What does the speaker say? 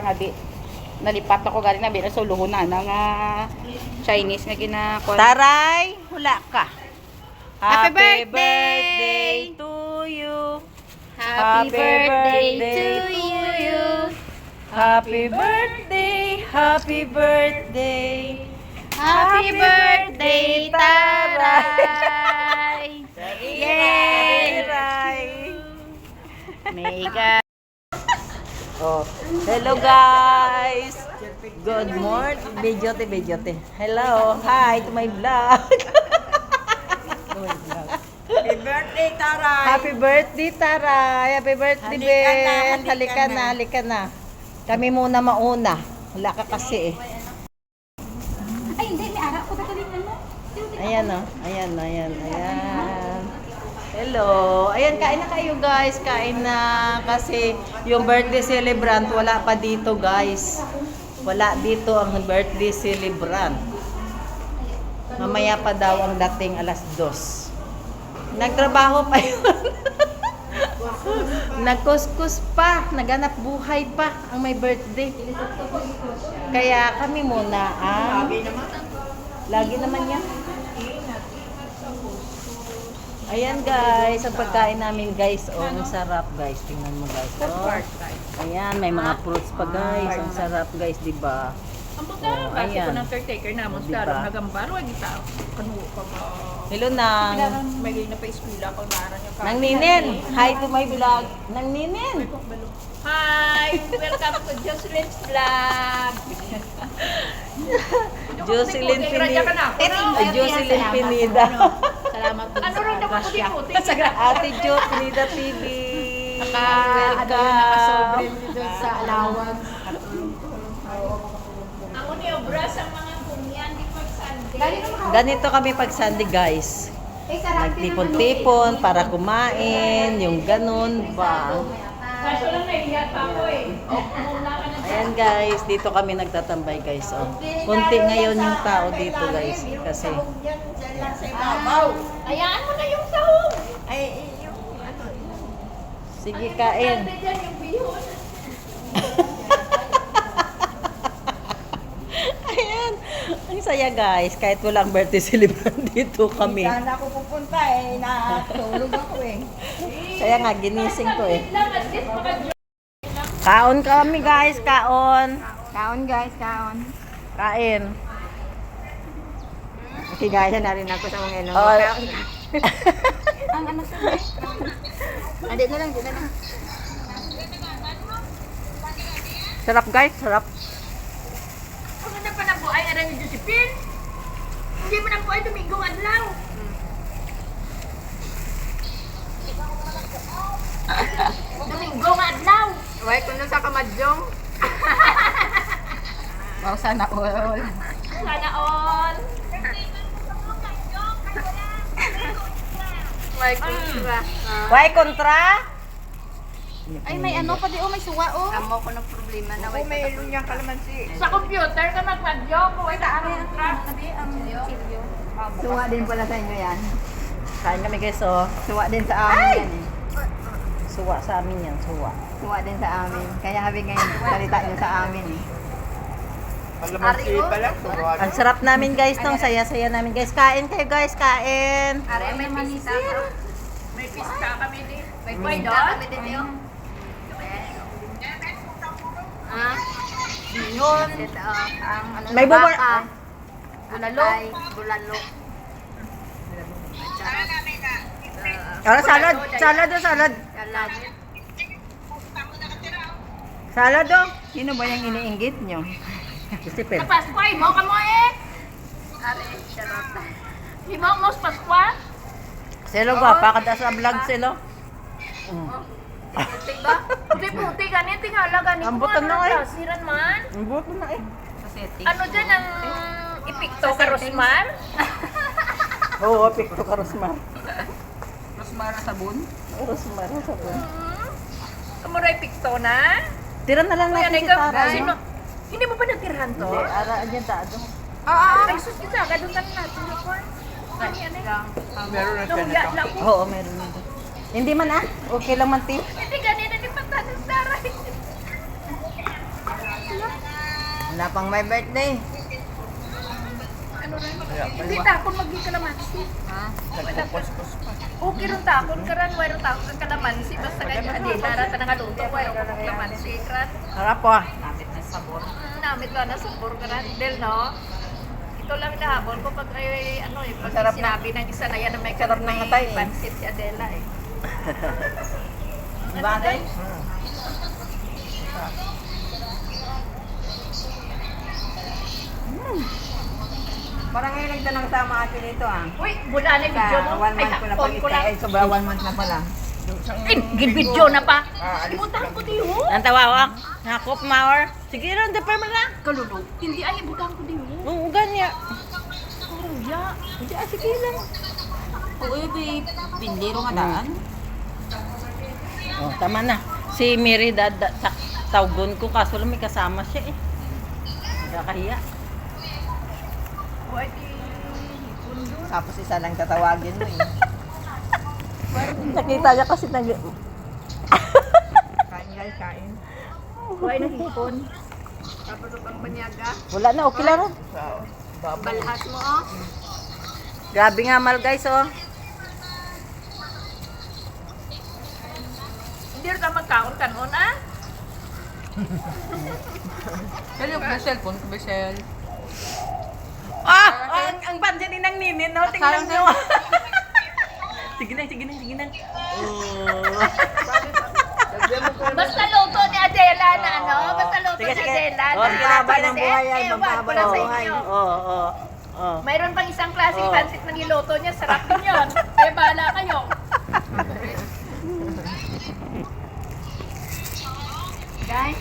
nga di nalipat ako galing na bira so luhunan ng Chinese nga ginakuha. Taray, hula ka. Happy birthday to you. Happy birthday to you. Happy birthday, happy birthday. Happy birthday, Taray! Yay! Taray! Mega! Oh, hello guys. Good morning. Videote. Hello. Hi to my vlog. Happy birthday, Taray! Happy birthday, Taray. Happy birthday, Ben. Halika na. Kami muna mauna. Wala ka kasi eh. Ay, hindi. May ara ko tatalingan mo. Ayan o. Ayan. Hello. Ayan, kain na kayo guys. Kain na. Kasi yung birthday celebrant wala pa dito guys. Wala dito ang birthday celebrant. Mamaya pa daw ang dating 2:00. Nagtrabaho pa yun. Nagkuskus pa. Naganap buhay pa ang may birthday. Kaya kami muna ang... Lagi naman yan. Ayan guys, ang pagkain namin guys. Oh, ang sarap guys. Tingnan mo guys. Oh. Ayan, may mga fruits pa guys. Ang sarap guys, di ba? Ang pagkain, kasi ayan. ko ng caretaker na mo, Diba? darong nagambaro, wag ita. Kanuho pa ba? Hello Nang. May na pa eskwela kung naran yung Nang Ninin. Hi to my vlog. Nang Ninin. Hi! Welcome to Jocelyn's Vlog! Jocelyn Pinida. Jocelyn Pinida. Salamat po Ano rin naman ko din Ate Jo Pinida TV. nakasobre dito sa allowance. Ako ni obras ang mga bunyan di pag Sunday. Ganito kami pag Sunday guys. Nagtipon-tipon para kumain, yung ganun ba. Kaso lang nahihiya pa ako eh. Ayan guys, dito kami nagtatambay guys. Oh. Kunti ngayon yung tao dito guys. Kasi Hayaan mo na yung sahog! sige kain. Sabi dyan yung bihon. Ayan. Ang saya guys. Kahit walang birthday celebrant dito kami. Saan ako pupunta eh, natulog ako eh. Kaya nga, ginising ko eh. Lang, at least maka- Kaon kami guys, kaon. Kaon guys, kaon. Kain. Okay guys, na rin ako sa mga ino. Oh. Ang ano sa guys? Adi na lang. Sarap guys, sarap. Ang ganda pa ng buhay, aran ni Josephine. Hindi mo ng buhay, Domingong Adlaw. Domingong Adlaw. Wait, kung sa kamadyong. Wow, sana all. Sana all. May kontra. Why kontra? Ay, may ano pa di may suwa oh. Amo ko ng problema na may lunyang kalamansi. Sa computer ka magpadyo. Kuwait ang silyo. Suwa din pala sa inyo yan. Kain kami guys, oh. Suwa din sa amin yan eh. Suwa sa amin yan, suwa. Suwa din sa amin. Kaya habi ngayon, salita niyo sa amin eh. Kalamansi pala. Ang sarap namin guys, tong saya-saya namin guys. Kain kayo guys, kain. Are, may pista ka. May pista kami din. May May pista dot. kami din yun. Ah? Yun. Ang ano May sa bubor- baka. Bulalo. Ay, bulalo. Ano, salad? Salad o salad? Salad. Salad o? Sino ba yung iniinggit nyo? Stephen. Sa Paskwa, mo ka mo eh. Are, charot. Himo mo sa Paskwa. Silo gwapa, kada sa vlog silo. Puti ba? Puti-puti ganit, tingala ganit. Ang buto na eh. Siran man. Ang buto na eh. Sa setting. Ano dyan ang ipikto ka, Rosmar? Oo, pikto ka Rosmar. Rosmara sabon. Rosmar, sa po. Kamuray pikto na? Tira na lang Kuya, natin si ikaw, Tara. sino? Hindi mo ba natirahan to? Hindi, ara, dyan taado. Ay, sus, kita, gadungan natin. Ano yan eh? Meron na Nahuya lang ko. Oo, meron na doon. Hindi man ah. Okay lang man, ti. Hindi ganito, hindi pa tanong taray. Wala pang my birthday. Ano rin? Hindi takon magkikalamansi. Ha? Nagpupuspos pa. Okay rin takon karan, wala rin takon ang kalamansi. Basta ganyan, hindi, narata na nga luto, wala rin kalamansi. Karan, Sarap po. Namit ng sabor. namit lang na sabor karan. Del, no? Ito lang nahabol ko pag ano eh, pag Sarap na. sinabi ng isa na yan na may Sarap ng matay eh. pansit si Adela eh. Bagay? Parang ngayon nagtanong tama atin ito ah. Uy, mula na yung video mo. 1 month ko na pag ko lang. ay sobra 1 month na pala. Video na pa. Ibutang ko din mo. Ang tawawak. Nakop mawar. Sige ron, de perma na. Kalulog. Hindi ay ibutang ko din mo. Oo, ganya. Oh, ya. Hindi, sige lang. Uy, bindero nga daan. Oh, tama na. Si Mary sa tawgon ko kaso lang may kasama siya eh. Nakakahiya. Uy, hipon doon. Tapos isa lang tatawagin mo eh. Nakita niya kasi nag... Kain guys, kain. Uy, nahipon. Tapos ang banyaga. Wala na, okay lang. Balhas mo, oh. Grabe nga mal guys oh. Hindi rin ka magkaon kanon, ah. Kaya yung cellphone ko, Bessel. Ah! Ang pansin din ng ninin, no? Tingnan Sayang, nyo. Sige na, sige na, sige na. Basta luto ni Adela na ano, basta luto Sige, ni sige. Adela Oh, sige na, habang ng buhay yan, ewan ko habang lang ng sa buhay. inyo. Oo. Mayroon pang isang klaseng Oh. pansit na niloto niya, sarap din yun. Kaya bahala kayo. Guys,